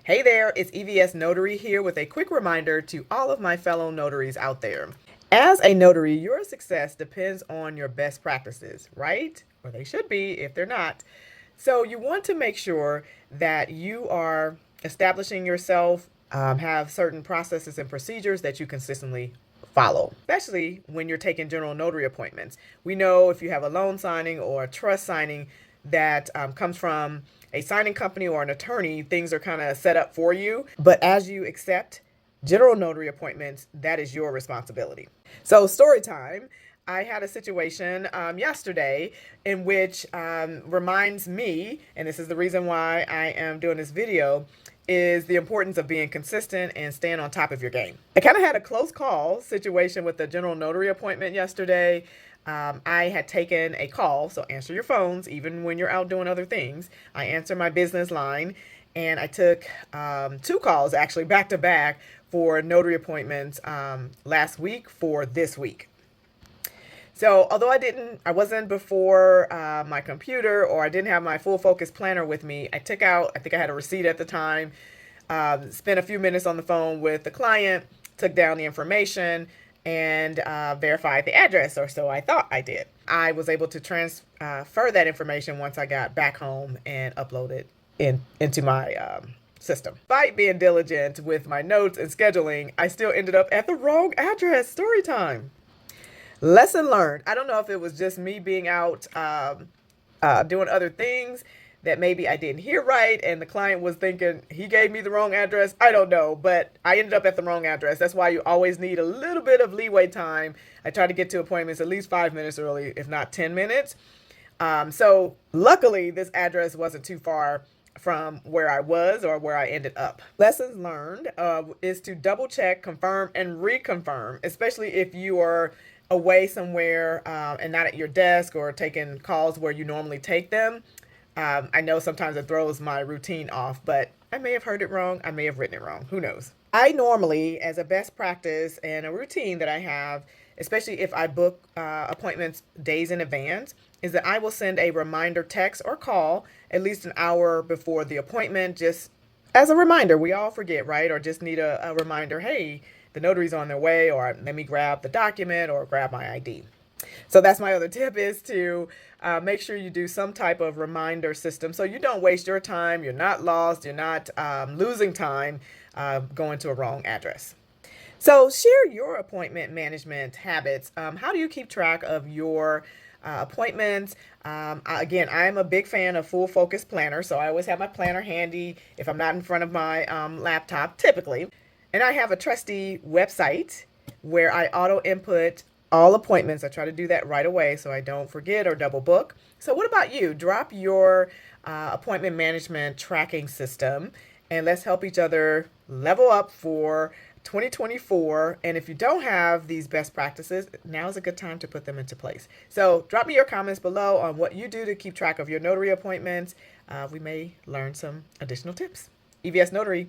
Hey there, it's EVS Notary here with a quick reminder to all of my fellow notaries out there. As a notary, your success depends on your best practices, right? Or they should be if they're not. So you want to make sure that you are establishing yourself, have certain processes and procedures that you consistently follow, especially when you're taking general notary appointments. We know if you have a loan signing or a trust signing that comes from a signing company or an attorney, things are kind of set up for you. But as you accept general notary appointments, that is your responsibility. So, story time. I had a situation yesterday in which reminds me, and this is the reason why I am doing this video, is the importance of being consistent and staying on top of your game. I kind of had a close call situation with the general notary appointment yesterday. I had taken a call, so answer your phones even when you're out doing other things. I answer my business line, and I took two calls actually back to back for notary appointments last week for this week. So although I wasn't before my computer, or I didn't have my full focus planner with me, I took out, I think I had a receipt at the time, spent a few minutes on the phone with the client, took down the information, and verified the address, or so I thought I did. I was able to transfer that information once I got back home and upload it into my system. Despite being diligent with my notes and scheduling, I still ended up at the wrong address. Story time. Lesson learned. I don't know if it was just me being out doing other things that maybe I didn't hear right, and the client was thinking he gave me the wrong address. I don't know, but I ended up at the wrong address. That's why you always need a little bit of leeway time. I try to get to appointments at least 5 minutes early, if not 10 minutes. So luckily, this address wasn't too far from where I was or where I ended up. Lessons learned is to double check, confirm, and reconfirm, especially if you are away somewhere and not at your desk or taking calls where you normally take them. I know sometimes it throws my routine off, but I may have heard it wrong. I may have written it wrong. Who knows? I normally, as a best practice and a routine that I have, especially if I book appointments days in advance, is that I will send a reminder text or call at least an hour before the appointment, just as a reminder. We all forget, right? Or just need a reminder, hey, the notary's on their way, or let me grab the document or grab my ID. So that's my other tip, is to make sure you do some type of reminder system so you don't waste your time, you're not lost, you're not losing time going to a wrong address. So share your appointment management habits. How do you keep track of your appointments? Again, I'm a big fan of full focus planner, so I always have my planner handy if I'm not in front of my laptop, typically. And I have a trusty website where I auto input all appointments. I try to do that right away so I don't forget or double book. So what about you? Drop your appointment management tracking system, and let's help each other level up for 2024. And if you don't have these best practices, now is a good time to put them into place. So drop me your comments below on what you do to keep track of your notary appointments. We may learn some additional tips. EVS Notary.